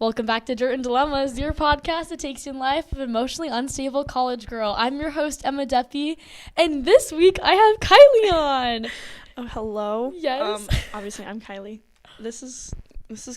Welcome back to dilEMMAs, your podcast that takes you in life of an emotionally unstable college girl. I'm your host, Emma Deppy, and this week I have Kylie on. Oh, hello. Yes. Obviously, I'm Kylie. This is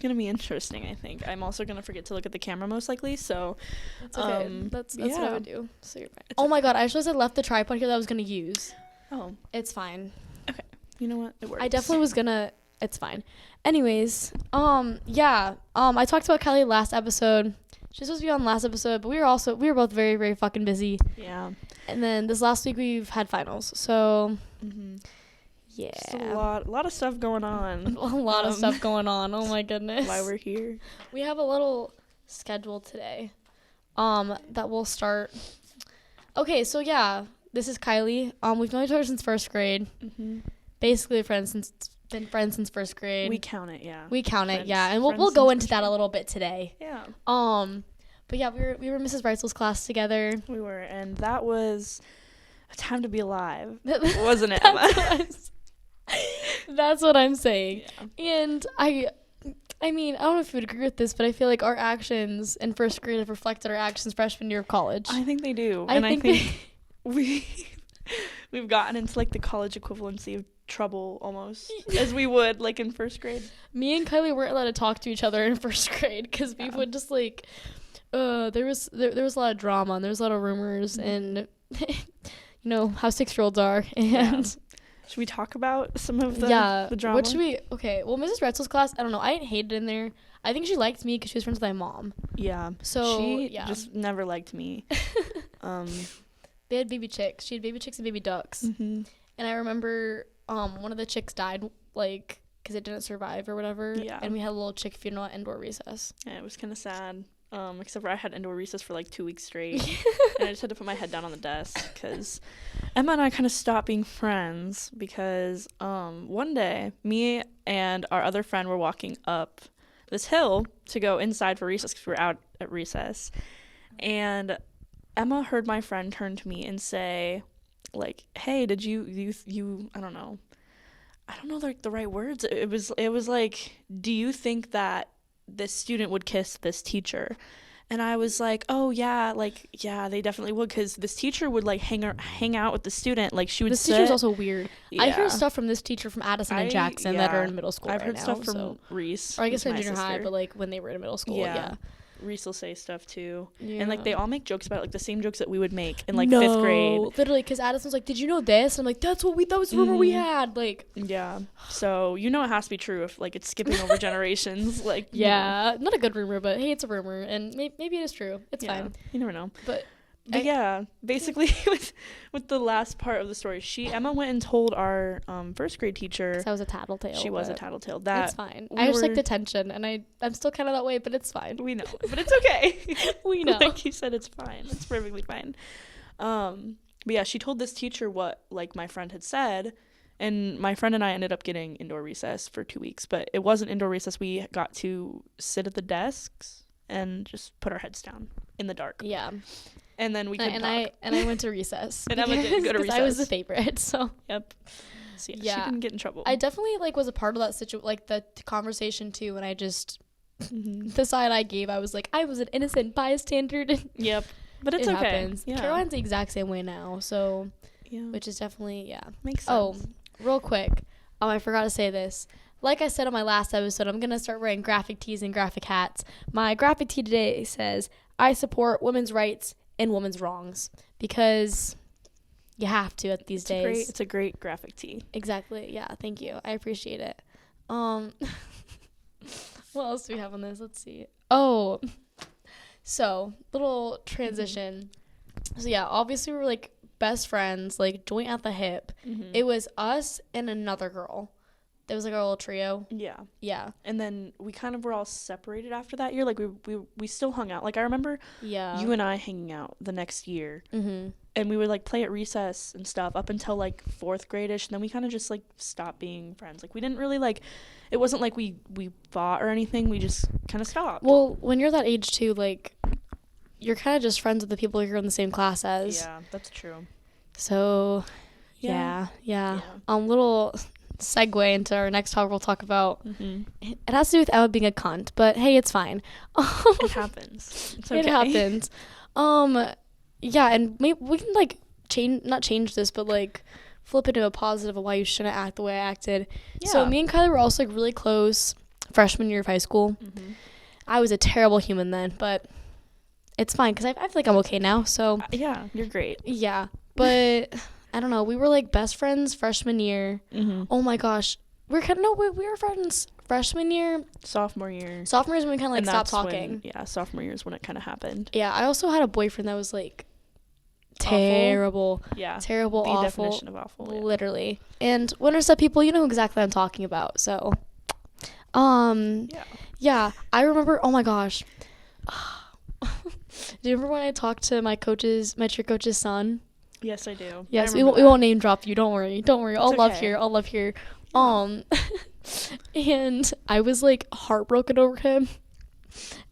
gonna be interesting. I think I'm also gonna forget to look at the camera most likely. So That's okay. That's what I would do. So you're fine. It's Oh my god! I actually left the tripod here that I was gonna use. Oh, It's fine. okay. You know what? It works. I definitely was gonna. It's fine. Anyways, I talked about Kylie last episode. She was supposed to be on last episode, but we were both very, very fucking busy. Yeah. And then this last week we've had finals, so yeah, Just a lot of stuff going on. a lot of stuff going on. Oh my goodness. Why we're here? We have a little schedule today. That will start. Okay, so yeah, this is Kylie. We've known each other since first grade. Basically been friends since first grade. We count it, yeah. And we'll go into that a little bit today. Yeah. But yeah, we were in Mrs. Reitzel's class together. We were, and that was a time to be alive, wasn't it, Emma? That's what I'm saying. Yeah. And I mean, I don't know if you would agree with this, but I feel like our actions in first grade have reflected our actions freshman year of college. I think they do. I think we've gotten into like the college equivalency of trouble almost as we would like in first grade. Me and Kylie weren't allowed to talk to each other in first grade because we would just like there was a lot of drama and there was a lot of rumors and you know how 6-year-olds are. And should we talk about some of the drama? What should we? Okay, well, Mrs. Reitzel's class, I don't know, I didn't hate it in there. I think she liked me because she was friends with my mom. Yeah. So she just never liked me. They had baby chicks. She had baby chicks and baby ducks. And I remember one of the chicks died, like, because it didn't survive or whatever. Yeah. And we had a little chick funeral at indoor recess. Yeah, it was kind of sad. Except for I had indoor recess for like 2 weeks straight. And I just had to put my head down on the desk because Emma and I kind of stopped being friends because one day me and our other friend were walking up this hill to go inside for recess because we were out at recess. And Emma heard my friend turn to me and say, like, hey, did you I don't know like the right words. It was like, do you think that this student would kiss this teacher? And I was like, oh yeah, like, yeah, they definitely would, because this teacher would like hang out with the student, like she would this teacher's also weird. Yeah. I hear stuff from this teacher from Addison and Jackson that are in middle school. I've right heard now, stuff from Reese, or I guess in junior sister. high, but like when they were in middle school. Yeah. Reese will say stuff too. Yeah. And like they all make jokes about it, like the same jokes that we would make in like 5th grade. Literally, because Addison's like, did you know this? And I'm like, that was the rumor we had. Like, yeah. So you know it has to be true if like it's skipping over generations. Like, yeah, not a good rumor, but hey, it's a rumor, and maybe it is true. It's fine. You never know. But yeah, basically with the last part of the story, Emma went and told our first grade teacher. I was a tattletale. She was a tattletale. That's fine. I just like the tension, and I'm still kind of that way, but it's fine. We know, but it's okay. We know. Like you said, it's fine. It's perfectly fine. But yeah, she told this teacher what like my friend had said, and my friend and I ended up getting indoor recess for 2 weeks. But it wasn't indoor recess. We got to sit at the desks and just put our heads down in the dark. Yeah. And then we could talk. I went to recess. And Emma didn't go to recess. I was the favorite, so. Yep. So yeah, she didn't get in trouble. I definitely like was a part of that like the conversation too, and I just the side I gave, I was like, I was an innocent bystander. Yep. But it's okay. Happens. Yeah. Caroline's the exact same way now, so yeah, which is definitely makes sense. Oh, real quick. I forgot to say this. Like I said on my last episode, I'm gonna start wearing graphic tees and graphic hats. My graphic tee today says, I support women's rights and women's wrongs, because you have to these days. It's a great graphic tee. Exactly. Yeah. Thank you. I appreciate it. What else do we have on this? Let's see. Oh, so little transition. So yeah, obviously we were like best friends, like joint at the hip. It was us and another girl. It was like our little trio. Yeah. And then we kind of were all separated after that year. Like we still hung out. Like I remember you and I hanging out the next year. And we would like play at recess and stuff up until like 4th grade-ish. And then we kind of just like stopped being friends. Like we didn't really like, it wasn't like we fought or anything. We just kind of stopped. Well, when you're that age too, like you're kind of just friends with the people you're in the same class as. Yeah, that's true. So yeah. Little segue into our next topic we'll talk about. Mm-hmm. It has to do with Emma being a cunt, but hey, it's fine. It happens. It's okay. It happens. Yeah, and maybe we can like not change this, but like flip it into a positive of why you shouldn't act the way I acted. Yeah. So me and Kylie were also like really close freshman year of high school. Mm-hmm. I was a terrible human then, but it's fine because I feel like I'm okay now. So yeah, you're great. yeah, but I don't know. We were like best friends freshman year. Mm-hmm. Oh my gosh, we were friends freshman year. Sophomore year. Sophomore is when we kind of like And stopped that's talking. sophomore year is when it kind of happened. Yeah, I also had a boyfriend that was like terrible. Yeah. Terrible, The awful. definition of awful. Yeah. Literally. And Winterset people, you know exactly what I'm talking about. So, yeah, I remember. Oh my gosh. Do you remember when I talked to my cheer coach's son? Yes, I do. Yes, we won't name drop you. Don't worry. All love okay. here. All love here. And I was like heartbroken over him,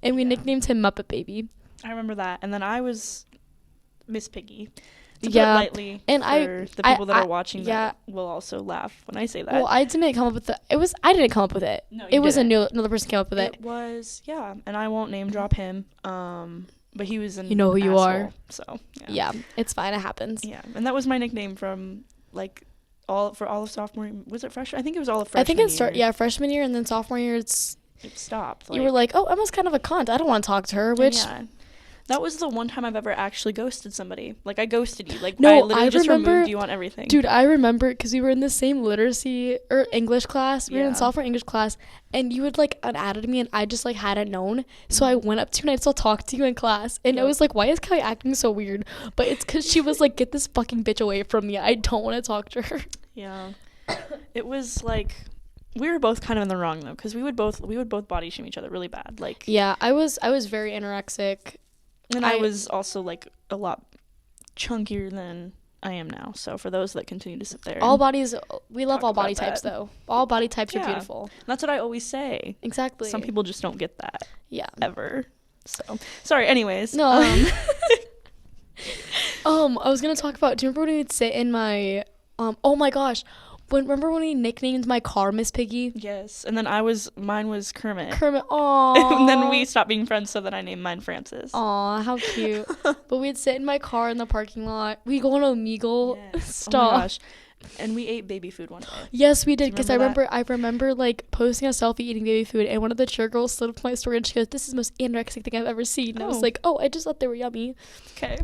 and we nicknamed him Muppet Baby. I remember that, and then I was Miss Piggy. To put it lightly, and for the people that are watching that will also laugh when I say that. Well, I didn't come up with I didn't come up with it. No, it was didn't. another person came up with it. It was, and I won't name drop him. But he was an You know who you asshole, are. So Yeah, it's fine. It happens. Yeah, and that was my nickname from like all of sophomore. Was it freshman? I think it was all of freshman. I think it started. Yeah, freshman year, and then sophomore year, it stopped. You were like, oh, Emma's kind of a cunt. I don't want to talk to her. Which that was the one time I've ever actually ghosted somebody. Like I ghosted you. Like no, I literally just removed you on everything. Dude, I remember because we were in the same literacy or English class. We were in sophomore English class, and you had like unadded me, and I just like hadn't known. So I went up to you and I still talked to you in class, and I was like, why is Kylie acting so weird? But it's because she was like, get this fucking bitch away from me. I don't want to talk to her. Yeah, it was like. We were both kind of in the wrong though, because we would both body shame each other really bad. Like yeah, I was very anorexic, and I was also like a lot chunkier than I am now. So for those that continue to sit there, we love all body types though. All body types are beautiful. That's what I always say. Exactly. Some people just don't get that. Yeah. Ever. So sorry. Anyways. No. I was gonna talk about. Do you remember when we'd sit in my? Oh my gosh. Remember when we nicknamed my car Miss Piggy? Yes, and then mine was Kermit. Kermit, aww. And then we stopped being friends, so then I named mine Francis. Aw, how cute. But we'd sit in my car in the parking lot. We'd go on Omegle. Yes. Stop. Oh my gosh. And we ate baby food one day. Yes, we did, because I remember remember like posting a selfie eating baby food, and one of the cheer girls slid up to my story and she goes, "This is the most anorexic thing I've ever seen." And I was like, "Oh, I just thought they were yummy." Okay.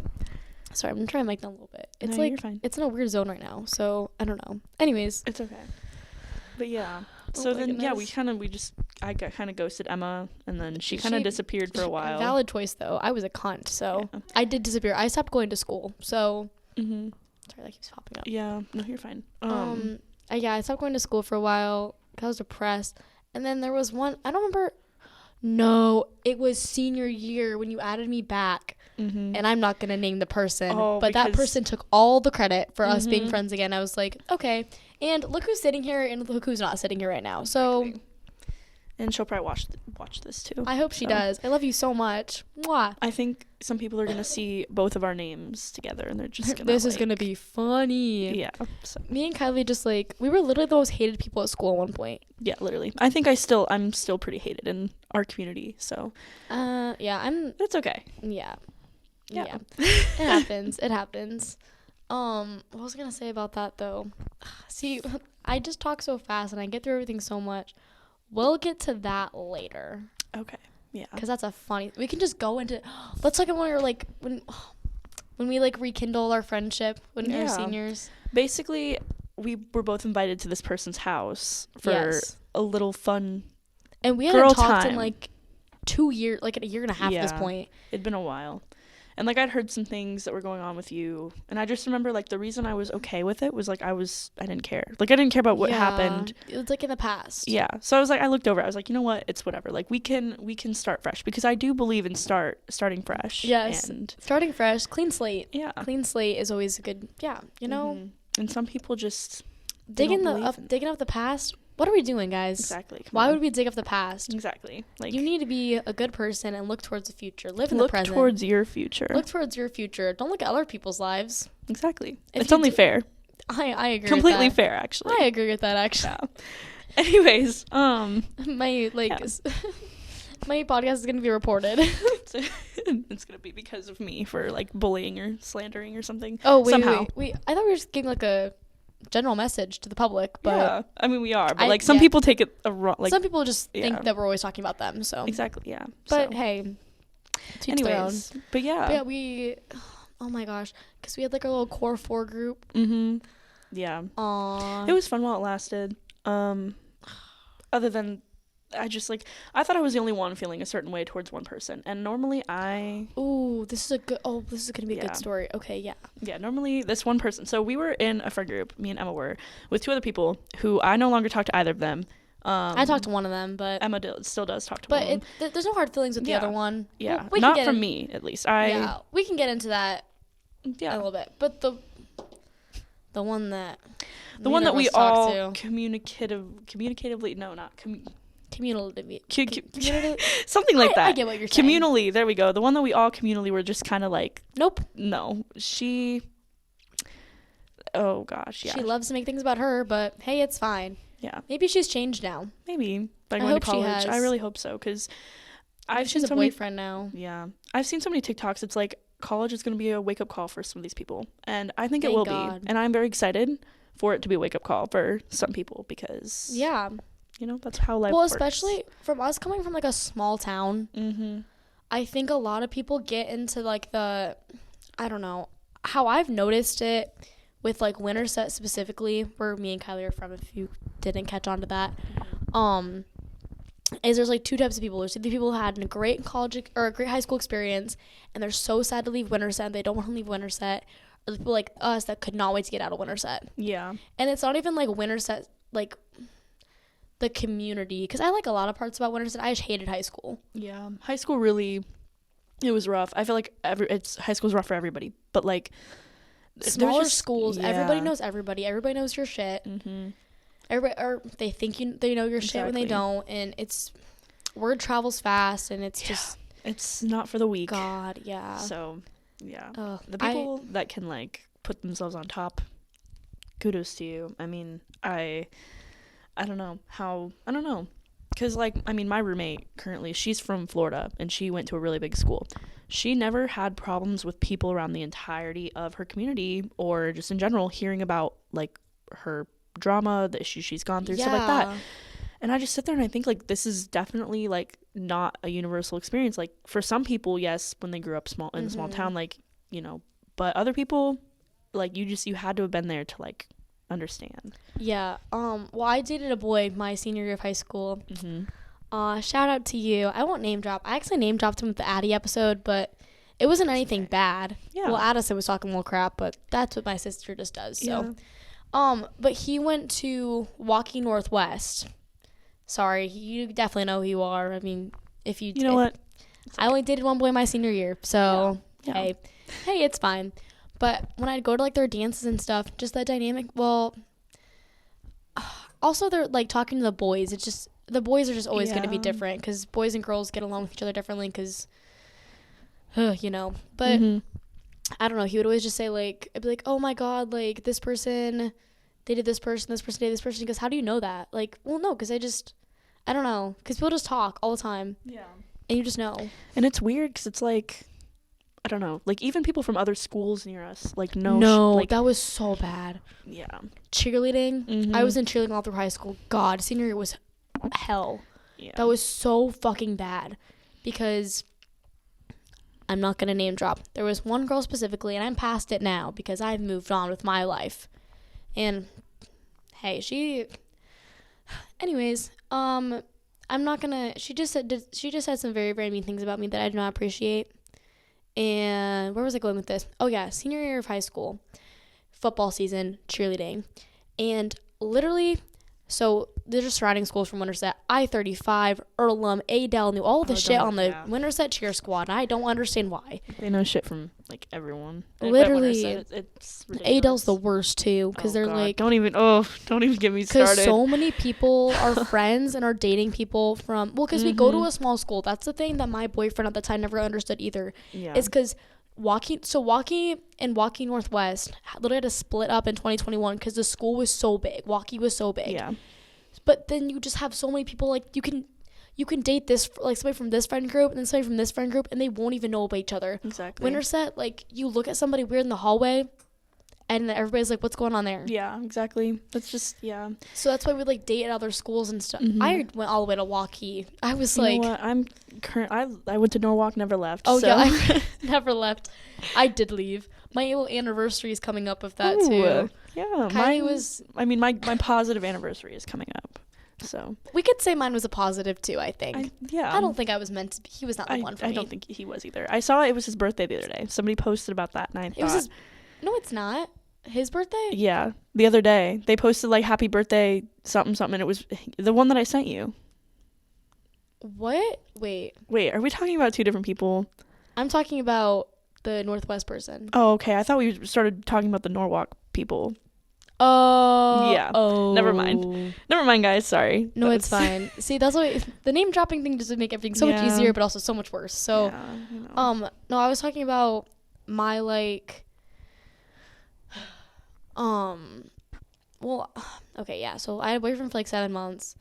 Sorry, I'm trying to make that a little bit. It's no, like you're fine. It's in a weird zone right now, so I don't know. Anyways, it's okay. But yeah. So then goodness. I got kind of ghosted Emma, and then she kind of disappeared for a while. Valid choice though. I was a cunt, so I did disappear. I stopped going to school, so. Mhm. Sorry, that keeps popping up. Yeah. No, you're fine. I stopped going to school for a while because I was depressed, and then there was one. I don't remember. No, it was senior year when you added me back. Mm-hmm. And I'm not going to name the person, but that because person took all the credit for us being friends again. I was like, okay. And look who's sitting here and look who's not sitting here right now. So, exactly. And she'll probably watch this too. I hope she does. I love you so much. Mwah. I think some people are going to see both of our names together and they're just going to This is going to be funny. Yeah. So. Me and Kylie just like, we were literally the most hated people at school at one point. Yeah, literally. I think I'm still pretty hated in our community. So. Yeah, It's okay. Yeah. It happens. What was I gonna say about that though? See, I just talk so fast and I get through everything so much. We'll get to that later. Okay. Yeah. Because that's we can just go into. Let's talk about when we like rekindle our friendship when we were seniors. Basically, we were both invited to this person's house for a little fun. And we hadn't talked in like 2 years, like a year and a half at this point. It'd been a while. And, like, I'd heard some things that were going on with you. And I just remember, like, the reason I was okay with it was, like, I didn't care. Like, I didn't care about what happened. It was, like, in the past. Yeah. So I was, like, I looked over. I was, like, you know what? It's whatever. Like, we can start fresh. Because I do believe in starting fresh. Yes. And starting fresh. Clean slate. Yeah. Clean slate is always a good, you know? Mm-hmm. And some people just... digging up the past. What are we doing, guys? Exactly. Why would we dig up the past? Exactly. Like, you need to be a good person and look towards the future. Live in the present. Look towards your future. Look towards your future. Don't look at other people's lives. Exactly. It's only fair. I agree. Completely with that. fair, actually. I agree with that, actually. Yeah. Anyways, my my podcast is gonna be reported. it's gonna be because of me for like bullying or slandering or something. Oh wait, somehow. wait. I thought we were just giving like a general message to the public, but yeah, I mean we are, but like some people take it wrong. Like some people just think that we're always talking about them. So exactly, yeah. But so. hey, anyways, but yeah, we. Oh my gosh, because we had like our little core 4 group. Yeah. Aww. It was fun while it lasted. Other than I thought I was the only one feeling a certain way towards one person, and normally this is gonna be a good story. Okay, yeah, normally this one person, so we were in a friend group, me and Emma were, with 2 other people who I no longer talk to either of them. I talked to one of them, but Emma still does talk to one of them. But there's no hard feelings with the other one. Yeah, not from me, at least. We can get into that a little bit, but the one that we all something like that. I get what you're saying. Communally, there we go. The one that we all communally were just kind of like, nope. No, oh gosh, yeah. She loves to make things about her, but hey, it's fine. Yeah. Maybe she's changed now. Maybe by going to college. I really hope so, because she's a boyfriend now. Yeah, I've seen so many TikToks. It's like college is going to be a wake up call for some of these people, and I think it will be. And I'm very excited for it to be a wake up call for some people, because that's how life works. Well, especially from us coming from like a small town. I think a lot of people get into like I don't know how I've noticed it with like Winterset specifically, where me and Kylie are from, if you didn't catch on to that, is there's like 2 types of people. There's the people who had a great college or a great high school experience, and they're so sad to leave Winterset, and they don't want to leave Winterset, or the people like us that could not wait to get out of Winterset. Yeah. And it's not even like Winterset, like the community, because I like a lot of parts about Winterset. I just hated high school. Yeah. High school really, it was rough. I feel like high school's rough for everybody, but like smaller schools, everybody knows everybody knows your shit. Everybody, or they think they know your shit when they don't, and word travels fast, and it's just it's not for the weak. God, yeah. So yeah, the people that can like put themselves on top, kudos to you. I mean, I don't know, because like, I mean, my roommate currently, she's from Florida, and she went to a really big school. She never had problems with people around the entirety of her community, or just in general hearing about like her drama, the issues she's gone through, stuff like that. And I just sit there and I think like this is definitely like not a universal experience. Like for some people, yes, when they grew up in a small town, like, but other people, like you had to have been there to like understand. Yeah. Well, I dated a boy my senior year of high school. Shout out to you. I won't name drop. I actually name dropped him with the Addie episode, but it wasn't anything bad. Yeah. Well, Addison was talking more crap, but that's what my sister just does. So, but he went to Walking Northwest. Sorry, you definitely know who you are. I mean, if you know what, I only dated one boy my senior year, so hey, it's fine. But when I'd go to like their dances and stuff, just that dynamic. Well, also they're like talking to the boys. It's just the boys are just always going to be different, because boys and girls get along with each other differently. Because, But I don't know. He would always just say like, I'd be like, oh my god, like this person dated this person dated this person. He goes, how do you know that? Like, well, no, because I don't know, because people just talk all the time. Yeah. And you just know. And it's weird, because it's like, I don't know, like even people from other schools near us, like no, that was so bad. Yeah. Cheerleading. I was in cheerleading all through high school. God, senior year was hell. Yeah. That was so fucking bad, because I'm not gonna name drop. There was one girl specifically, and I'm past it now because I've moved on with my life. And hey, anyways, I'm not gonna. She just said some very, very mean things about me that I do not appreciate. And where was I going with this? Oh yeah, senior year of high school, football season, cheerleading, and literally, so they're just surrounding schools from Winterset. I-35, Earlham, Adel knew all the shit on the Winterset cheer squad, and I don't understand why. They know shit from like everyone. Literally, it's ridiculous. Adel's the worst too, because they're like, don't even get me started. Because so many people are friends and are dating people from, well, because we go to a small school. That's the thing that my boyfriend at the time never understood either. Yeah. Is because Walkie and Walkie Northwest literally had to split up in 2021 because the school was so big. Walkie was so big. Yeah. But then you just have so many people, like, you can date this, like, somebody from this friend group and then somebody from this friend group, and they won't even know about each other. Exactly. Winterset, like, you look at somebody weird in the hallway, and everybody's like, what's going on there? Yeah, exactly. That's just, yeah. So that's why we, like, date at other schools and stuff. Mm-hmm. I went all the way to Walkie. I was You like... know what? I went to Norwalk, never left. Oh, so. yeah, I never left. I did leave. My little anniversary is coming up with that, too. Yeah. Kylie was... I mean, my positive anniversary is coming up. So we could say mine was a positive too. I think. I don't think I was meant to be. He was not the one for me. I don't think he was either. I saw it was his birthday the other day. Somebody posted about that, and I thought it was his. No, it's not his birthday. Yeah, the other day they posted like happy birthday something something, and it was the one that I sent you. What? Wait, are we talking about two different people? I'm talking about the Northwest person. Oh, okay. I thought we started talking about the Norwalk people. Oh. Yeah. Oh. Never mind, guys. Sorry. No, it's fine. See, that's why the name dropping thing just would make everything so much easier, but also so much worse. So, no, I was talking about my like, well, okay, yeah. So I had a boyfriend for like 7 months.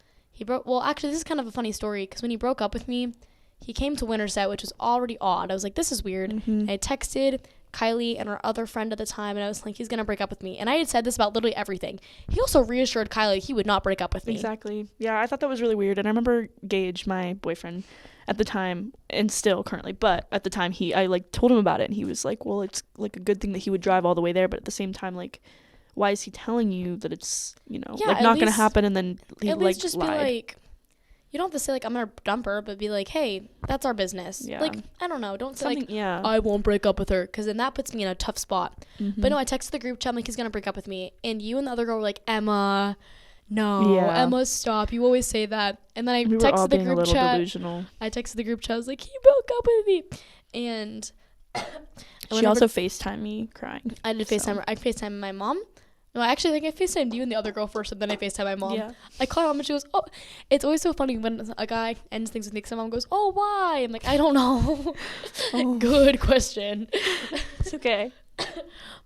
Well, actually, this is kind of a funny story because when he broke up with me, he came to Winterset, which was already odd. I was like, this is weird. Mm-hmm. I texted Kylie and our other friend at the time, and I was like, he's gonna break up with me. And I had said this about literally everything. He also reassured Kylie he would not break up with me. Exactly. Yeah, I thought that was really weird. And I remember Gage, my boyfriend at the time, and still currently, but at the time I like told him about it, and he was like, well, it's like a good thing that he would drive all the way there, but at the same time, like, why is he telling you that it's, like not gonna happen? And then he at like least just lied. Be like, you don't have to say like I'm gonna dump her, but be like, hey, that's our business. Yeah. Like, I don't know, don't say like, I won't break up with her, because then that puts me in a tough spot. Mm-hmm. But no, I texted the group chat, I'm like, he's gonna break up with me, and you and the other girl were like, Emma, no, Emma, stop, you always say that. And then I texted the group chat. Delusional. I texted the group chat. I was like, he broke up with me, and she also FaceTimed me crying. I did FaceTime her. I FaceTimed my mom. No, I actually think I FaceTimed you and the other girl first, and then I FaceTimed my mom. Yeah. I called my mom, and she goes, oh, it's always so funny when a guy ends things with me, because my mom goes, oh, why? I'm like, I don't know. Good question. It's okay.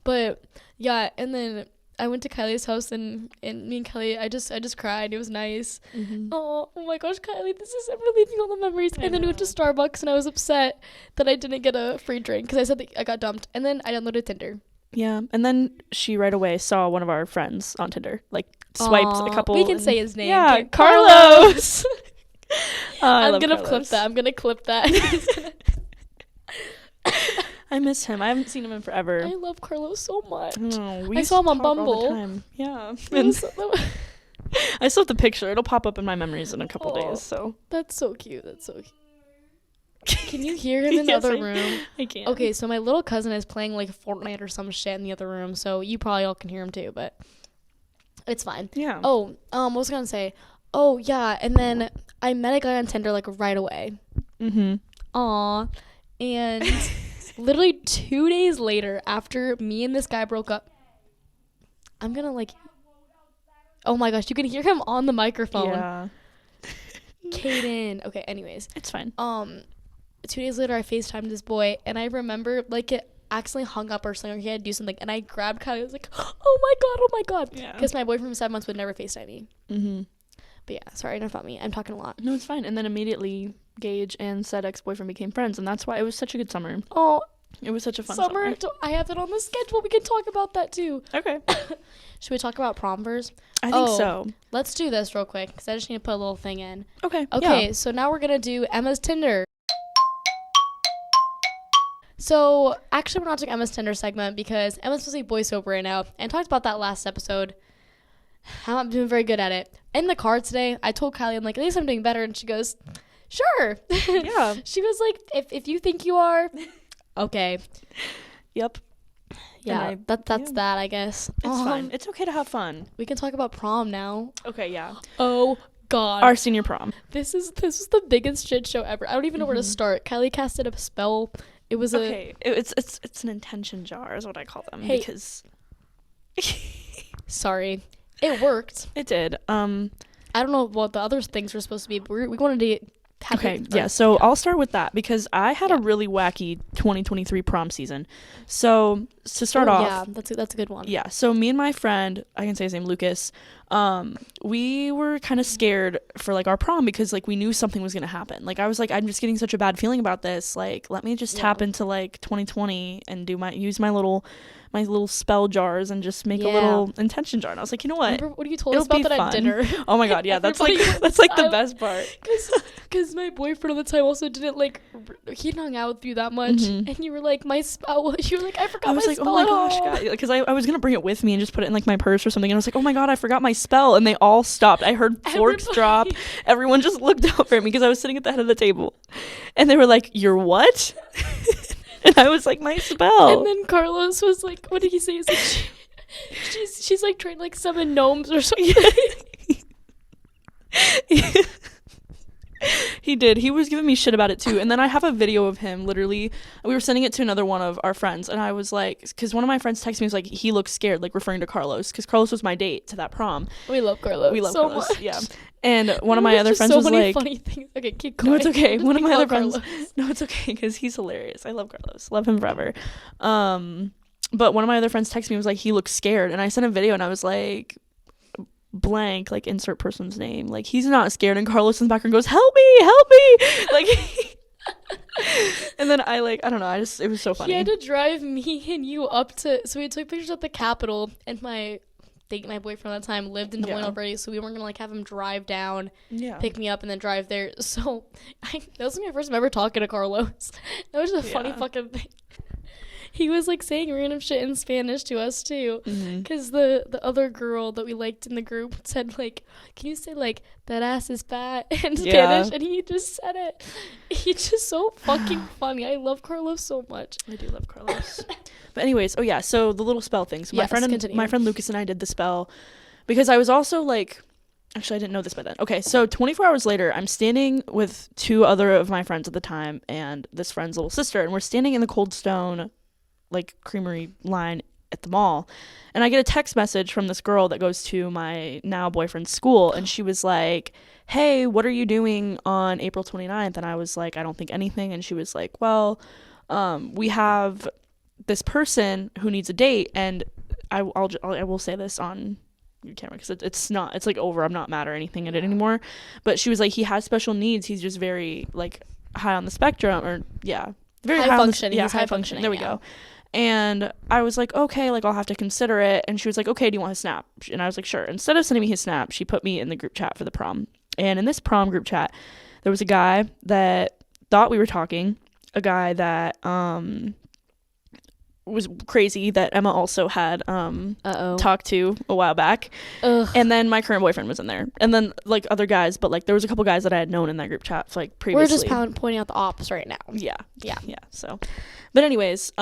But, yeah, and then I went to Kylie's house, and me and Kylie, I just cried. It was nice. Mm-hmm. Oh my gosh, Kylie, I'm reliving all the memories. And then we went to Starbucks, and I was upset that I didn't get a free drink, because I said that I got dumped. And then I downloaded Tinder. Yeah, and then she right away saw one of our friends on Tinder, like swiped a couple. We can say his name. Yeah, Carlos. I'm gonna clip that. I miss him. I haven't seen him in forever. I love Carlos so much. Oh, I saw him on Bumble. All the time. Yeah, I still have the picture. It'll pop up in my memories in a couple days. So that's so cute. Can you hear him in the other room? I can. Okay, so my little cousin is playing like Fortnite or some shit in the other room, so you probably all can hear him too, but it's fine. Yeah. Oh, what was I gonna say? Oh, yeah, and then I met a guy on Tinder like right away. Mm-hmm. Aw. And literally 2 days later, after me and this guy broke up, I'm gonna like, oh my gosh, you can hear him on the microphone. Yeah. Kaden. Okay, anyways. It's fine. 2 days later, I FaceTimed this boy, and I remember, like, it accidentally hung up or something, or he had to do something, and I grabbed Kylie. I was like, oh my god. Because my boyfriend from 7 months would never FaceTime me. Mm-hmm. But yeah, sorry, enough about me. I'm talking a lot. No, it's fine. And then immediately, Gage and said ex-boyfriend became friends, and that's why it was such a good summer. Oh. It was such a fun summer. I have it on the schedule. We can talk about that, too. Okay. Should we talk about prom first? I think so. Let's do this real quick, because I just need to put a little thing in. Okay. Okay, so now we're going to do Emma's Tinder. So, actually, we're not doing Emma's Tinder segment because Emma's supposed to be voiceover right now, and talked about that last episode. I'm not doing very good at it. In the car today, I told Kylie, I'm like, at least I'm doing better, and she goes, sure. Yeah. She was like, if you think you are, okay. Yep. Yeah, that's that, I guess. It's fine. It's okay to have fun. We can talk about prom now. Okay, yeah. Oh, God. Our senior prom. This was the biggest shit show ever. I don't even know where to start. Kylie casted a spell. It was it's an intention jar is what I call them, because sorry, it worked. It did. I don't know what the other things were supposed to be, but we wanted to So I'll start with that because I had a really wacky 2023 prom season. So to start off, that's a good one. Yeah, so me and my friend, I can say his name, Lucas, we were kind of scared for like our prom because like we knew something was gonna happen. Like I was like, I'm just getting such a bad feeling about this. Like let me just tap into like 2020 and use my little spell jars and just make a little intention jar. And I was like, you know what? Remember what you told us about that at dinner? Oh my god, yeah, that's like the best part. Because my boyfriend at the time also didn't like he didn't hang out with you that much, and you were like my spell. You were like I forgot my spell. I was like, oh my gosh, guys, because I was gonna bring it with me and just put it in like my purse or something. And I was like, oh my god, I forgot my spell. And they all stopped. I heard forks drop. Everyone just looked over at me because I was sitting at the head of the table, and they were like, "You're what?" And I was like, my spell. And then Carlos was like, what did he say? He's like, she's like trying to like summon gnomes or something. He did. He was giving me shit about it too. And then I have a video of him literally. We were sending it to another one of our friends. And I was like, because one of my friends texted me, was like, he looks scared, like referring to Carlos. Because Carlos was my date to that prom. We love Carlos. We love so Carlos. much. Yeah. And one of my other friends was like, funny things. Okay, keep going. No, it's okay. One of my other friends. Carlos. No, it's okay because he's hilarious. I love Carlos. Love him forever. But one of my other friends texted me, was like, he looks scared. And I sent a video and I was like, blank, like insert person's name. Like he's not scared. And Carlos in the background goes, help me. Like, and then I don't know. It was so funny. He had to drive me and you up so we took pictures at the Capitol, and my boyfriend at the time lived in Des Moines already, so we weren't gonna like have him drive down, pick me up, and then drive there. So that was my first time ever talking to Carlos. That was just a funny fucking thing. He was like saying random shit in Spanish to us too, because the other girl that we liked in the group said like, "Can you say like that ass is fat" in Spanish? And he just said it. He's just so fucking funny. I love Carlos so much. I do love Carlos. But anyways, so the little spell thing. So my friend Lucas and I did the spell because I was also like, actually I didn't know this by then. Okay, so 24 hours later, I'm standing with two other of my friends at the time and this friend's little sister, and we're standing in the Cold Stone like creamery line at the mall, and I get a text message from this girl that goes to my now boyfriend's school, and she was like, hey, what are you doing on April 29th? And I was like, I don't think anything. And she was like, well, we have this person who needs a date, and I will say this on your camera because it's like over, I'm not mad or anything at it anymore, but she was like, he has special needs, he's just very like high on the spectrum, or very high functioning. High functioning. There we go. And I was like, okay, like I'll have to consider it. And she was like, okay, do you want his snap? And I was like, sure. Instead of sending me his snap, she put me in the group chat for the prom. And in this prom group chat, there was a guy that thought we were talking, a guy that was crazy that Emma also had talked to a while back. And then my current boyfriend was in there, and then like other guys, but like there was a couple guys that I had known in that group chat like previously. We're just pointing out the ops right now. Yeah. So, but anyways,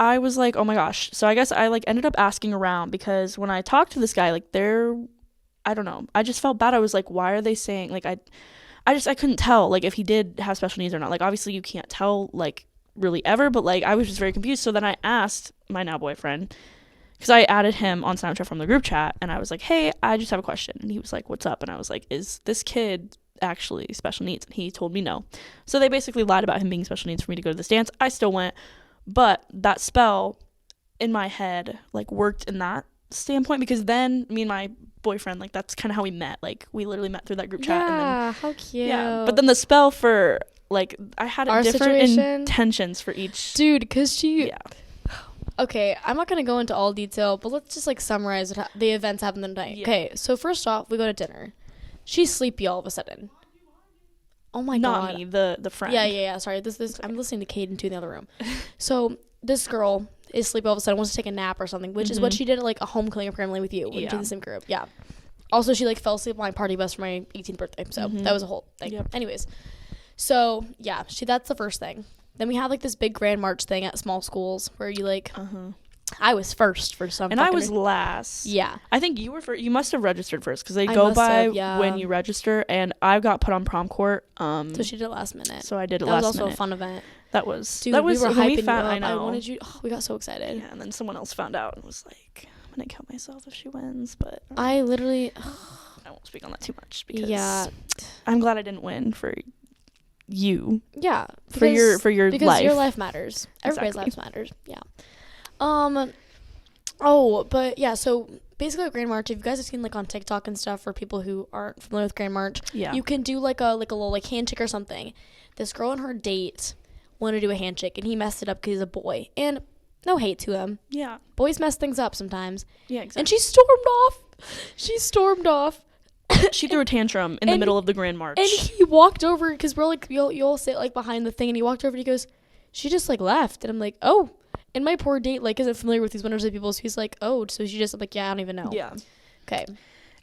I was like, oh my gosh. So I guess I like ended up asking around, because when I talked to this guy, like I don't know, I just felt bad. I was like, why are they saying, like, I couldn't tell like if he did have special needs or not. Like obviously you can't tell like really ever, but like I was just very confused. So then I asked my now boyfriend, because I added him on Snapchat from the group chat, and I was like, hey, I just have a question. And he was like, what's up? And I was like, is this kid actually special needs? And he told me no. So they basically lied about him being special needs for me to go to this dance. I still went, but that spell in my head like worked in that standpoint, because then me and my boyfriend, like that's kind of how we met. Like we literally met through that group chat. And then, how cute. Yeah, but then the spell for like I had different intentions for each dude, because okay, I'm not gonna go into all detail, but let's just like summarize the events happened the night. Okay, so first off, we go to dinner. She's sleepy all of a sudden. Oh my god. Not me, the friend. Yeah. Sorry. This I'm listening to Caden too in the other room. So this girl is sleepy all of a sudden, wants to take a nap or something, which is what she did at like a homecoming apparently with you. We went to the same group. Yeah. Also, she like fell asleep on my party bus for my 18th birthday. So that was a whole thing. Yep. Anyways. So yeah, that's the first thing. Then we had like this big grand march thing at small schools where you like I was first for some, and I was last. Yeah, I think you were first. You must have registered first, because they go by when you register. And I got put on prom court. So she did it last minute. So I did it last minute. That was also a fun event. That was. Dude, that was we were when hyping we found. You up. I know. I wanted you. We got so excited. Yeah, and then someone else found out and was like, "I'm gonna kill myself if she wins." But I literally. I won't speak on that too much because Yeah. I'm glad I didn't win for you. Yeah. For your because life. your life matters. Everybody's Exactly. lives matters. Yeah. Oh, but yeah, so basically at Grand March, if you guys have seen like on TikTok and stuff for people who aren't familiar with Grand March, Yeah. you can do like a little like handshake or something. This girl and her date wanted to do a handshake and he messed it up because he's a boy. And no hate to him. Yeah. Boys mess things up sometimes. Yeah, exactly. And she stormed off. She stormed off. She threw a tantrum in the middle of the Grand March. And he walked over because we're like, you'll sit like behind the thing, and he walked over and he goes, she just like left. And I'm like, oh. And my poor date like isn't familiar with these Winterset people, so he's like, oh, so she just, I'm like, yeah, I don't even know. Yeah. Okay.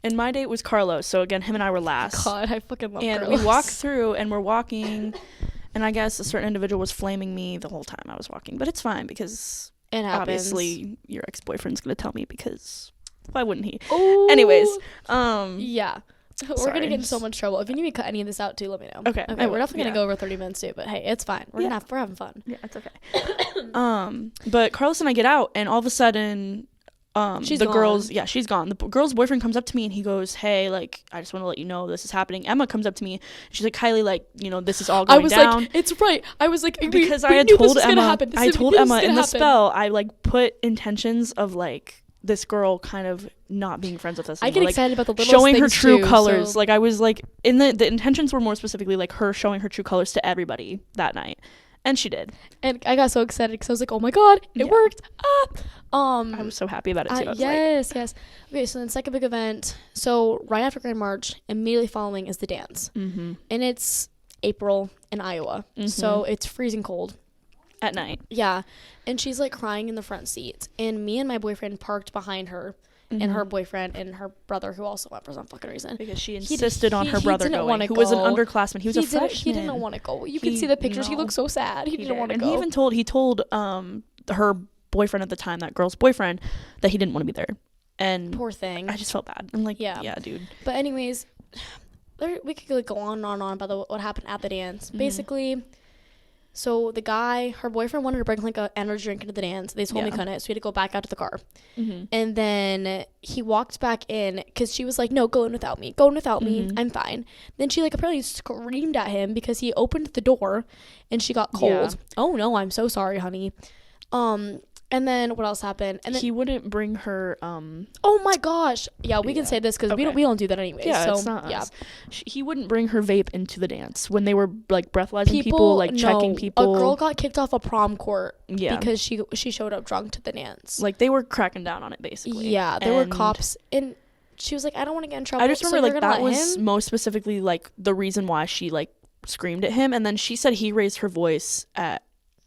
And my date was Carlos, so again, him and I were last. God, I fucking love And Carlos. we walked through, and we're walking, and I guess a certain individual was flaming me the whole time I was walking. But it's fine, because It happens. obviously your ex-boyfriend's going to tell me, because why wouldn't he? Ooh. Anyways, yeah. We're sorry. going to get in so much trouble. If you need me to cut any of this out, too, let me know. Okay. Okay, we're definitely going to go over 30 minutes, too. But, hey, it's fine. We're having fun. Yeah, it's okay. But Carlos and I get out, and all of a sudden, She's the gone. girl's, she's gone. The girl's boyfriend comes up to me, and he goes, hey, like, I just want to let you know this is happening. Emma comes up to me, and she's like, Kylie, like, you know, this is all going down. I was like, it's right. I was like, Because I had knew told this was Emma, gonna happen. I told Emma in the spell, I, like, put intentions of, like, this girl kind of not being friends with us anymore. I get like, excited about the little showing her things true too, colors. so. Like, I was like, in the intentions were more specifically like her showing her true colors to everybody that night, and she did. And I got so excited because I was like, oh my god, it worked. I was so happy about it too. I was yes. Okay, so then second big event. So right after Grand March, immediately following is the dance, and it's April in Iowa, so it's freezing cold. at night. Yeah, and she's like crying in the front seat, and me and my boyfriend parked behind her, and her boyfriend and her brother, who also went for some fucking reason, Because she insisted on her brother didn't going, wanna who was an go. underclassman. He was a freshman. He didn't want to go. You can see the pictures. He looked so sad. He didn't want to go. And he even told her boyfriend at the time, that girl's boyfriend, that he didn't want to be there. And Poor thing. I just felt bad. I'm like, yeah, dude. But anyways, we could like go on and on about what happened at the dance. Basically, so the guy, her boyfriend wanted to bring like an energy drink into the dance. They told me couldn't, so we had to go back out to the car. And then he walked back in because she was like, no, go in without me. I'm fine. Then she like apparently screamed at him because he opened the door and she got cold. Oh no, I'm so sorry, honey. And then what else happened? And then he wouldn't bring her oh my gosh. Yeah, we can say this because we don't do that anyways. Yeah, so it's not us. He wouldn't bring her vape into the dance when they were like breathalyzing checking people. A girl got kicked off a prom court because she showed up drunk to the dance. Like they were cracking down on it basically. Yeah, there were cops, and she was like, I don't want to get in trouble. I just remember like that was him? most specifically like the reason why she like screamed at him, and then she said he raised his voice at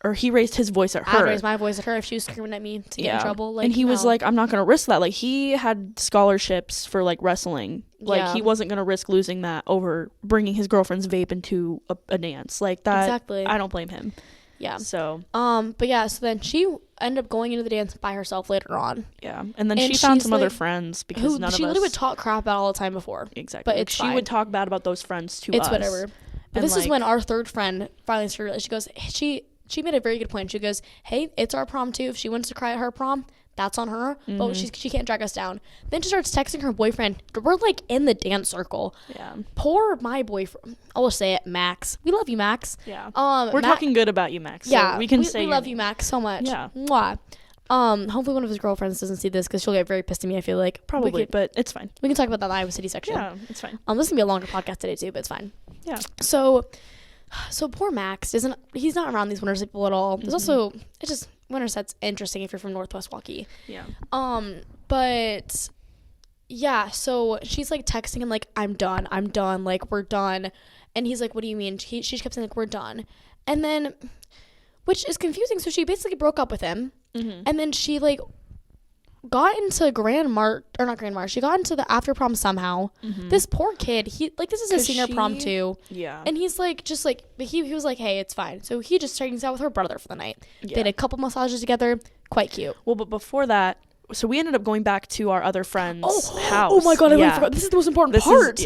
her. I'd raise my voice at her if she was screaming at me to get in trouble. Like, and he was like, I'm not gonna risk that. Like he had scholarships for like wrestling. Like he wasn't gonna risk losing that over bringing his girlfriend's vape into a dance like that. Exactly. I don't blame him. Yeah. So. But yeah. So then she ended up going into the dance by herself later on. Yeah. And then she found some other friends because none of us. She literally would talk crap about all the time before. Exactly. But she would talk bad about those friends to us. It's whatever. But this is when our third friend finally started. She goes, she made a very good point. She goes, hey, it's our prom too. If she wants to cry at her prom, that's on her. But she can't drag us down. Then she starts texting her boyfriend. We're like in the dance circle. Yeah. Poor my boyfriend. I'll just say it, Max. We love you, Max. Yeah. We're talking good about you, Max. So yeah. we can say we love you, Max, so much. Yeah. Mwah. Hopefully one of his girlfriends doesn't see this because she'll get very pissed at me, I feel like. Probably, but it's fine. We can talk about that in the Iowa City section. Yeah, it's fine. This is going to be a longer podcast today too, but it's fine. Yeah. So poor Max he's not around these Winterset people at all. There's also, it's just, Winterset's interesting if you're from Northwest Waukee. Yeah. But yeah, so she's like texting him like, I'm done, like we're done. And he's like, what do you mean? She kept saying like, we're done. And then, which is confusing. So she basically broke up with him. And then she like got into she got into the after prom somehow. This poor kid, this is a senior prom too. Yeah. And he's like, just like, he was like, hey, it's fine. So he just hangs out with her brother for the night. They did a couple massages together. Quite cute. Well, but before that, so we ended up going back to our other friend's house. Oh my God, I really forgot. This is the most important part.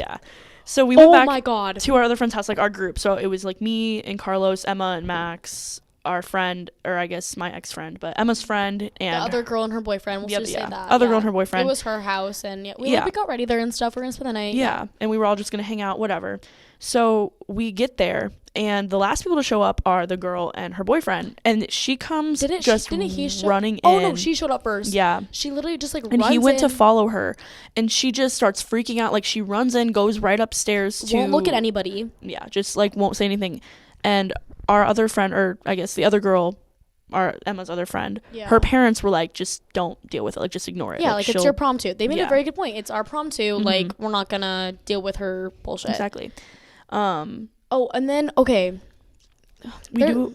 So we went back my God. to our other friend's house, like our group. So it was like me and Carlos, Emma and Max, our friend, or I guess my ex-friend, but Emma's friend and the other girl and her boyfriend. We'll just say that. Other girl and her boyfriend. It was her house, and we got ready there and stuff. We're gonna spend the night. Yeah, and we were all just gonna hang out, whatever. So we get there, and the last people to show up are the girl and her boyfriend, and she comes running in. Oh no, she showed up first. Yeah, she literally just like and runs he went in. to follow her, and she just starts freaking out. Like she runs in, goes right upstairs to won't look at anybody. Yeah, just like won't say anything. And our other friend, or I guess the other girl, Emma's other friend, her parents were like, just don't deal with it, like just ignore it. Yeah, like it's your prom too. They made a very good point. It's our prom too. Mm-hmm. Like we're not gonna deal with her bullshit. Exactly. Oh, and then a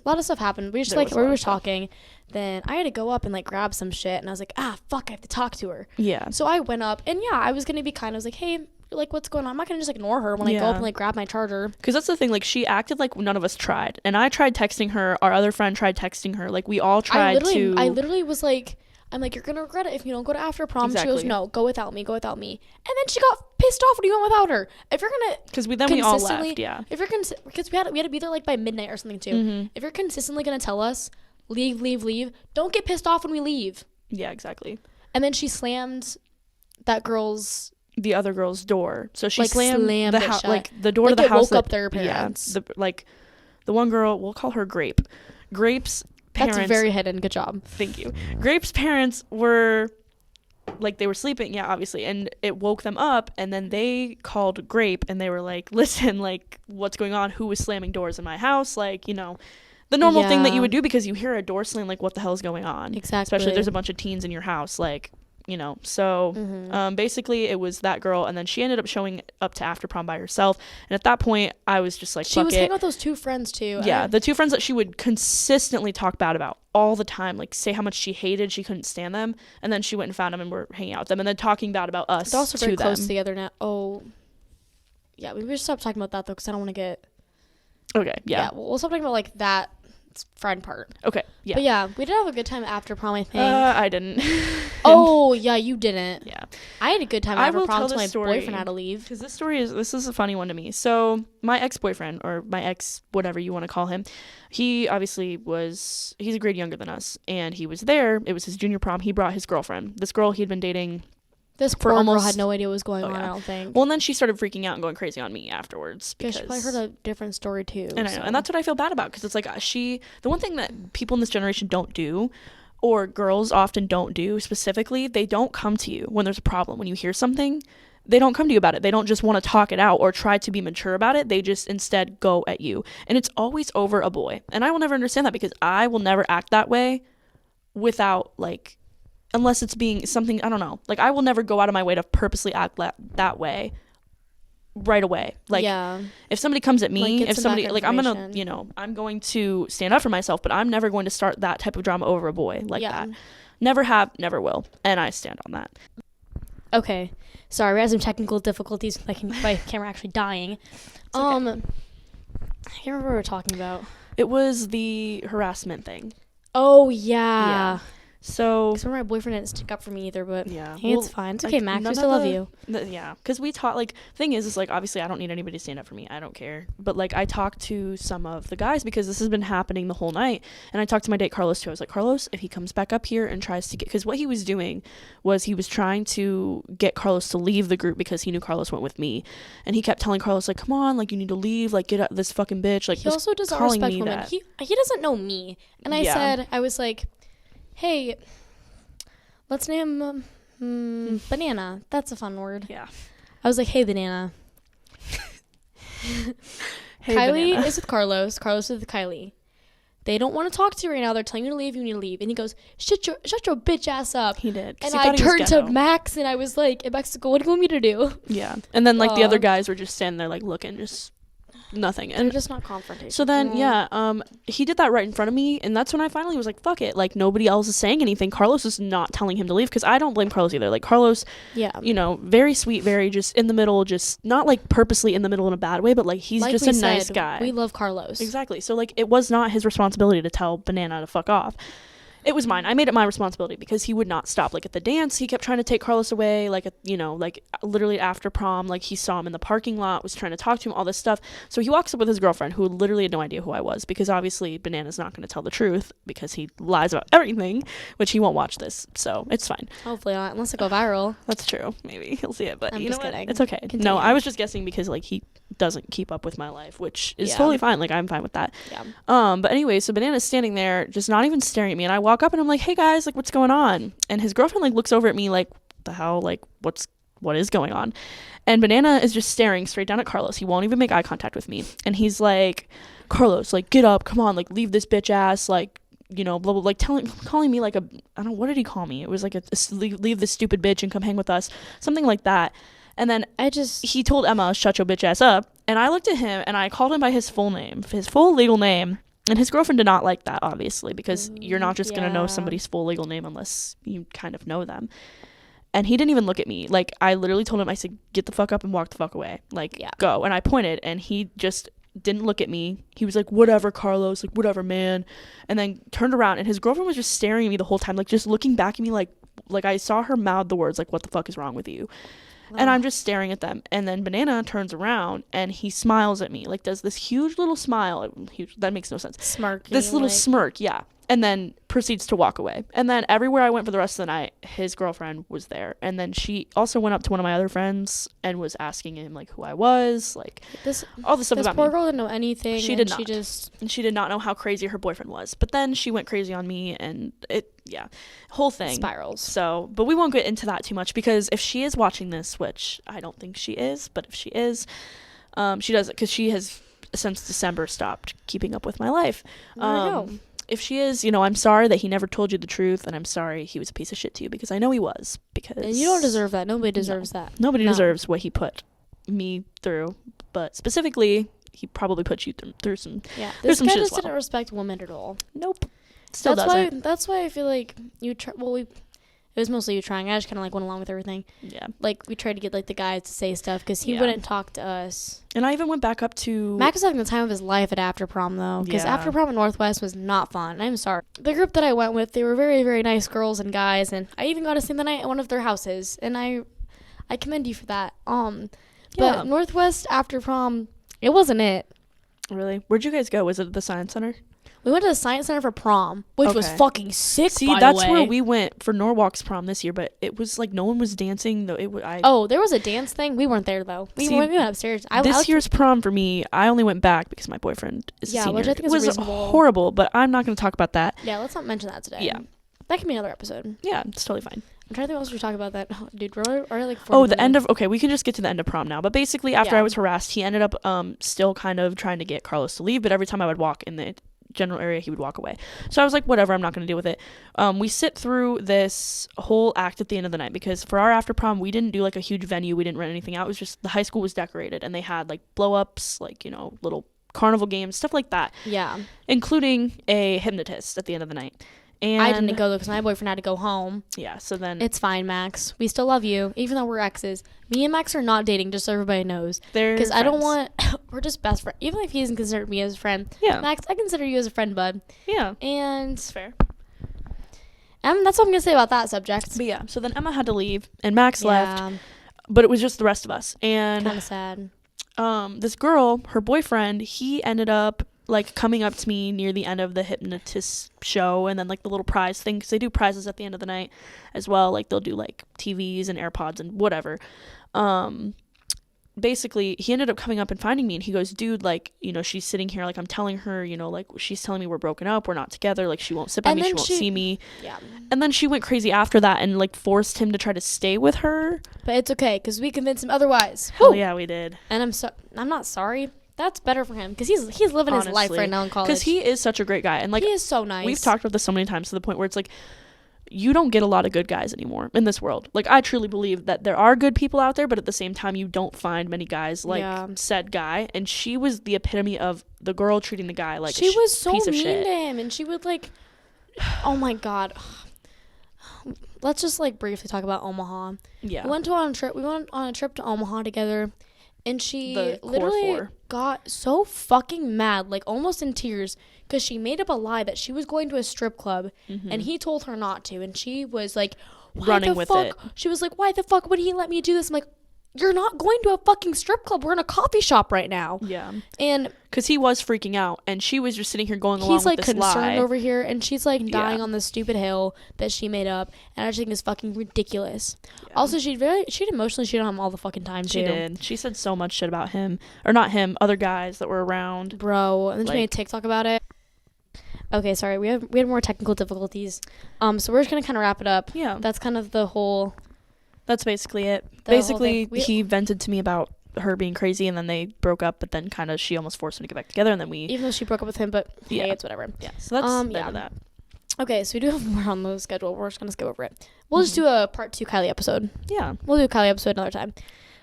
lot of stuff happened. We just we were talking. Then I had to go up and like grab some shit, and I was like, fuck, I have to talk to her. Yeah. So I went up, and I was gonna be kind. I was like, hey, like what's going on? I'm not gonna just ignore her when I go up and like grab my charger. Because that's the thing. Like she acted like none of us tried, and I tried texting her. Our other friend tried texting her. Like we all tried to. I literally was like, I'm like, you're gonna regret it if you don't go to after prom. Exactly. She goes, no, go without me. And then she got pissed off when you went without her. If you're gonna, because we all left. Yeah. If you're because we had to be there like by midnight or something too. Mm-hmm. If you're consistently gonna tell us leave, don't get pissed off when we leave. Yeah, exactly. And then she slammed the other girl's door. So she like, slammed the house, like the door to the house. Woke up their parents. Yeah, the one girl, we'll call her Grape. Grape's parents. That's very hidden. Good job. Thank you. Grape's parents were like, they were sleeping, yeah, obviously, and it woke them up, and then they called Grape, and they were like, listen, like, what's going on? Who was slamming doors in my house? Like, the normal thing that you would do, because you hear a door slam, like, what the hell is going on? Exactly. Especially if there's a bunch of teens in your house, like, so basically it was that girl, and then she ended up showing up to after prom by herself, and at that point I was just like, she was hanging with those two friends too. Yeah, the two friends that she would consistently talk bad about all the time, like say how much she couldn't stand them, and then she went and found them and were hanging out with them, and then talking bad about us. They're also very to close them. together now. Oh yeah, we should stop talking about that though, because I don't want to get we'll stop talking about like that friend part. Okay, yeah. But yeah, we did have a good time after prom, I think. I didn't. Oh, yeah, you didn't. Yeah. I had a good time after prom until my boyfriend had to leave. Because this is a funny one to me. So, my ex-boyfriend, or my ex, whatever you want to call him, he obviously he's a grade younger than us, and he was there. It was his junior prom. He brought his girlfriend. This girl he'd been dating. This poor girl had no idea what was going on, I don't think. Well, and then she started freaking out and going crazy on me afterwards. Because she probably heard a different story, too. And I know. And that's what I feel bad about. Because it's like the one thing that people in this generation don't do, or girls often don't do specifically, they don't come to you when there's a problem. When you hear something, they don't come to you about it. They don't just want to talk it out or try to be mature about it. They just instead go at you. And it's always over a boy. And I will never understand that, because I will never act that way without, like... unless it's being something, I don't know. Like, I will never go out of my way to purposely act that way right away. Like, if somebody comes at me, if somebody, like, I'm going to, I'm going to stand up for myself, but I'm never going to start that type of drama over a boy like that. Never have, never will. And I stand on that. Okay. Sorry, we had some technical difficulties with my camera actually dying. Okay. I can't remember what we were talking about. It was the harassment thing. Oh, yeah. So, because my boyfriend didn't stick up for me either, but yeah, hey, it's fine. It's okay, Max. We still love you. Yeah, because we taught, like, thing is like, obviously I don't need anybody to stand up for me. I don't care. But, like, I talked to some of the guys, because this has been happening the whole night. And I talked to my date, Carlos, too. I was like, Carlos, if he comes back up here and tries to because what he was doing was he was trying to get Carlos to leave the group, because he knew Carlos went with me. And he kept telling Carlos, like, come on, like, you need to leave, like, get out this fucking bitch. Like, he also doesn't respect women. He doesn't know me. And I was like, hey, let's name Banana. That's a fun word. Yeah. I was like, hey, Banana. Hey, Kylie Banana. is with Carlos. Carlos is with Kylie. They don't want to talk to you right now. They're telling you to leave. You need to leave. And he goes, shut your bitch ass up. He did. And I turned to Max, and I was like, in Mexico, what do you want me to do? Yeah. And then, like, the other guys were just standing there, like, looking, just... nothing. And they're just not confrontational. So then he did that right in front of me, and that's when I finally was like, fuck it, like, nobody else is saying anything. Carlos is not telling him to leave, because I don't blame Carlos either. Like, Carlos, very sweet, very just in the middle, just not like purposely in the middle in a bad way, but like he's just a nice guy. We love Carlos. Exactly. So like, it was not his responsibility to tell Banana to fuck off. It was mine. I made it my responsibility because he would not stop. Like at the dance, he kept trying to take Carlos away. Like, like literally after prom, like he saw him in the parking lot, was trying to talk to him, all this stuff. So he walks up with his girlfriend, who literally had no idea who I was, because obviously Banana's not going to tell the truth because he lies about everything, which he won't watch this. So it's fine. Hopefully not, unless it go viral. That's true. Maybe he'll see it, but I'm you know just what? kidding. It's okay. Continue. No, I was just guessing because like he doesn't keep up with my life, which is totally fine. Like I'm fine with that. Yeah. But anyway, so Banana's standing there, just not even staring at me, and I walk up and I'm like, "Hey guys, like what's going on?" And his girlfriend like looks over at me like, "The hell? Like what is going on?" And Banana is just staring straight down at Carlos. He won't even make eye contact with me, and he's like, "Carlos, like get up, come on, like leave this bitch ass, like." Blah, blah, like calling me like what did he call me? It was like leave this stupid bitch and come hang with us, something like that. And then he told Emma, "Shut your bitch ass up." And I looked at him and I called him by his full name, his full legal name. And his girlfriend did not like that, obviously, because you're not just going to know somebody's full legal name unless you kind of know them. And he didn't even look at me. Like, I literally told him, I said, "Get the fuck up and walk the fuck away. Like, go." And I pointed, and he just didn't look at me. He was like, "Whatever, Carlos, like, whatever, man." And then turned around, and his girlfriend was just staring at me the whole time, like, just looking back at me like I saw her mouth the words, like, "What the fuck is wrong with you?" And I'm just staring at them. And then Banana turns around and he smiles at me, like does this huge little smile. That makes no sense. Smirk. This little smirk, yeah. And then proceeds to walk away. And then everywhere I went for the rest of the night, his girlfriend was there. And then she also went up to one of my other friends and was asking him like who I was, like all this stuff about me. This poor girl didn't know anything. She did not. She did not know how crazy her boyfriend was. But then she went crazy on me, and whole thing spirals. So, but we won't get into that too much, because if she is watching this, which I don't think she is, but if she is, she does it because she has since December stopped keeping up with my life. If she is, I'm sorry that he never told you the truth, and I'm sorry he was a piece of shit to you, because I know he was. And you don't deserve that. Nobody deserves that. Nobody deserves what he put me through, but specifically, he probably put you through some. Yeah, this guy just didn't respect women at all. Nope. Still doesn't. That's why I feel like it was mostly you trying. I just kind of like went along with everything. Yeah. Like we tried to get like the guys to say stuff because he wouldn't talk to us. And I even went back up to Max was having the time of his life at after prom though, because after prom in Northwest was not fun. I'm sorry. The group that I went with, they were very, very nice girls and guys, and I even got to spend the night at one of their houses, and I commend you for that. But Northwest after prom, it wasn't it. Really? Where'd you guys go? Was it at the Science Center? We went to the Science Center for prom, which was fucking sick. See, that's where we went for Norwalk's prom this year, but it was like no one was dancing though. There was a dance thing. We weren't there though. We went upstairs. This year's prom for me, I only went back because my boyfriend is a senior. Which I think is reasonable. Horrible, but I'm not going to talk about that. Yeah, let's not mention that today. Yeah, that can be another episode. Yeah, it's totally fine. I'm trying to think what else we talk about that. Oh, dude, we're like 40 the end of we can just get to the end of prom now. But basically, after I was harassed, he ended up still kind of trying to get Carlos to leave. But every time I would walk in the general area, he would walk away. So I was like, whatever, I'm not going to deal with it. We sit through this whole act at the end of the night, because for our after prom, we didn't do like a huge venue. We didn't rent anything out. It was just the high school was decorated, and they had like blow ups, like little carnival games, stuff like that. Yeah, including a hypnotist at the end of the night. And I didn't go though because my boyfriend had to go home. Yeah, so then it's fine, Max. We still love you, even though we're exes. Me and Max are not dating, just so everybody knows. Because I don't want. We're just best friends. Even if he doesn't consider me as a friend. Yeah. Max, I consider you as a friend, bud. Yeah. And it's fair. That's what I'm gonna say about that subject. But yeah, so then Emma had to leave, and Max left. But it was just the rest of us, and kind of sad. This girl, her boyfriend, he ended up like coming up to me near the end of the hypnotist show, and then like the little prize thing, because they do prizes at the end of the night as well. Like they'll do like TVs and AirPods and whatever. Basically he ended up coming up and finding me, and he goes, dude, like, she's sitting here, like I'm telling her, like she's telling me we're broken up, we're not together, like she won't sit by me, she won't see me. Yeah. And then she went crazy after that and like forced him to try to stay with her. But it's okay, because we convinced him otherwise. Hell yeah, we did. And I'm not sorry. That's better for him, because he's living his life right now in college. Because he is such a great guy, and like he is so nice. We've talked about this so many times to the point where it's like, you don't get a lot of good guys anymore in this world. Like I truly believe that there are good people out there, but at the same time, you don't find many guys like said guy. And she was the epitome of the girl treating the guy like she was so mean to him, and she would like, oh my god. Let's just like briefly talk about Omaha. Yeah, we went on a trip to Omaha together. And she the core literally four. got so fucking mad, like almost in tears, because she made up a lie that she was going to a strip club and he told her not to. And she was like, why running the with fuck? it. She was like, why the fuck would he let me do this? I'm like, you're not going to a fucking strip club. We're in a coffee shop right now. Yeah. And because he was freaking out, and she was just sitting here going along he's with like this concerned lie. over here, and she's like dying Yeah. on this stupid hill that she made up, and I just think it's fucking ridiculous. Yeah. Also, she'd emotionally shit on him all the fucking time too. She did. She said so much shit about him, or not him, other guys that were around. Bro, and then she Like- made a TikTok about it. Okay, sorry, we had more technical difficulties. So we're just gonna kind of wrap it up. Yeah, That's kind of the whole. that's basically it. The whole Basically, thing. he vented to me about her being crazy, and then they broke up. But then kind of she almost forced him to get back together, and then we. Even though she broke up with him, but Yeah. hey, it's whatever. Yeah. So that's the end yeah. of that. Okay, so we do have more on the schedule. We're just gonna skip over it. We'll just do a part 2 Kylie episode. Yeah. We'll do a Kylie episode another time.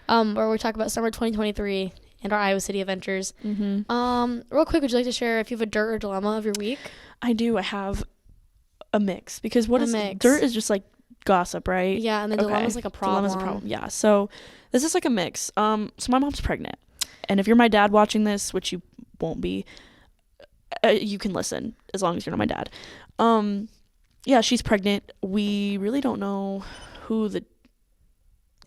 Where we talk about summer 2023 and our Iowa City adventures. Real quick, would you like to share if you have a dirt or dilemma of your week? I do. I have a mix because what A is mix. dirt is just like gossip, right? Yeah, and the Okay. dilemma's like a problem. Dilemma's a problem. Yeah. So this is like a mix. So my mom's pregnant, and if you're my dad watching this, which you won't be, you can listen as long as you're not my dad. Yeah, she's pregnant. We really don't know who the.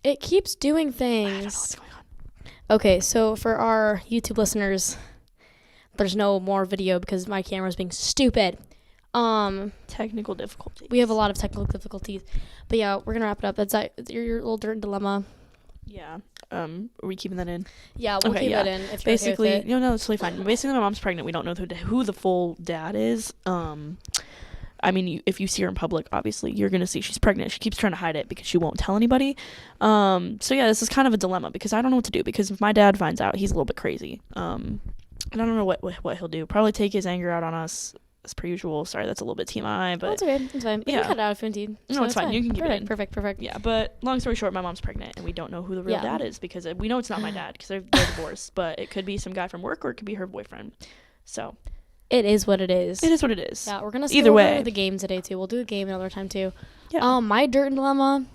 It keeps doing I don't know things. what's going on. Okay, so for our YouTube listeners, there's no more video because my camera's being stupid. Technical difficulties. We have a lot of technical difficulties. But yeah, we're gonna wrap it up. That's your little dirt and dilemma. Yeah. Are we keeping that in? Yeah, we'll Okay, keep yeah. it in if you're Basically, okay with it. no, it's totally fine. Basically, my mom's pregnant. We don't know who the full dad is. I mean, if you see her in public, obviously, you're going to see she's pregnant. She keeps trying to hide it because she won't tell anybody. So, yeah, this is kind of a dilemma because I don't know what to do because if my dad finds out, he's a little bit crazy. And I don't know what he'll do. Probably take his anger out on us as per usual. Sorry, that's a little bit TMI, but... It's okay. It's fine. You yeah. can cut it out if you need. No, it's fine. You can keep it in. Perfect. Yeah, but long story short, my mom's pregnant, and we don't know who the real Yeah. dad is because we know it's not my dad because they're divorced, but it could be some guy from work or it could be her boyfriend. So... It is what it is. It is what it is. Yeah, we're gonna Either skip way. over the game today too. We'll do a game another time too. Yeah. My dirt and dilemma.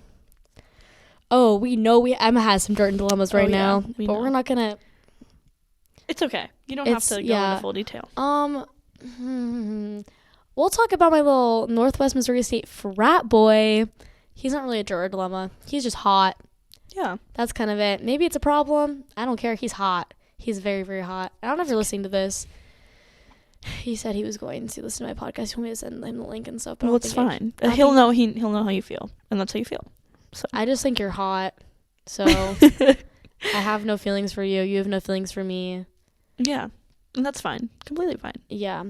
Oh, we know Emma has some dirt and dilemmas right now, we but know. we're not gonna. It's okay. You don't have to go into full detail. We'll talk about my little Northwest Missouri State frat boy. He's not really a dirt or dilemma. He's just hot. Yeah. That's kind of it. Maybe it's a problem. I don't care. He's hot. He's very, very hot. I don't know if you're listening to this. He said he was going to listen to my podcast. He wanted me to send him the link and stuff. But Well, it's fine. He'll know how you feel, and that's how you feel. So I just think you're hot. So I have no feelings for you. You have no feelings for me. yeah, and that's fine. Completely fine. Yeah.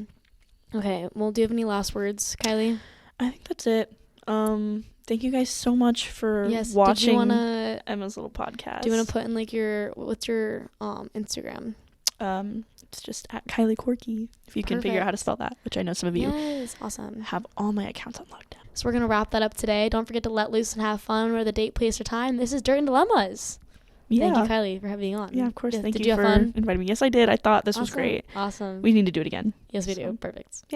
Okay. Well, do you have any last words, Kylie? I think that's it. Thank you guys so much for Yes. watching Did you wanna? Emma's little podcast. Do you wanna put in like what's your Instagram? It's just at Kylie KORKIE, if you can figure out how to Perfect. spell that, which I know some of you Yes. Awesome. have all my accounts on lockdown. So we're gonna wrap that up today. Don't forget to let loose and have fun. We're the date, place, or time. This is Dirt and Dilemmas. Yeah. Thank you, Kylie, for having me on. Yeah, of course. Yes, Thank did you have for fun? inviting me. Yes, I did. I thought this was Awesome. great. Awesome. We need to do it again. Yes, we So. do. Perfect. Yeah.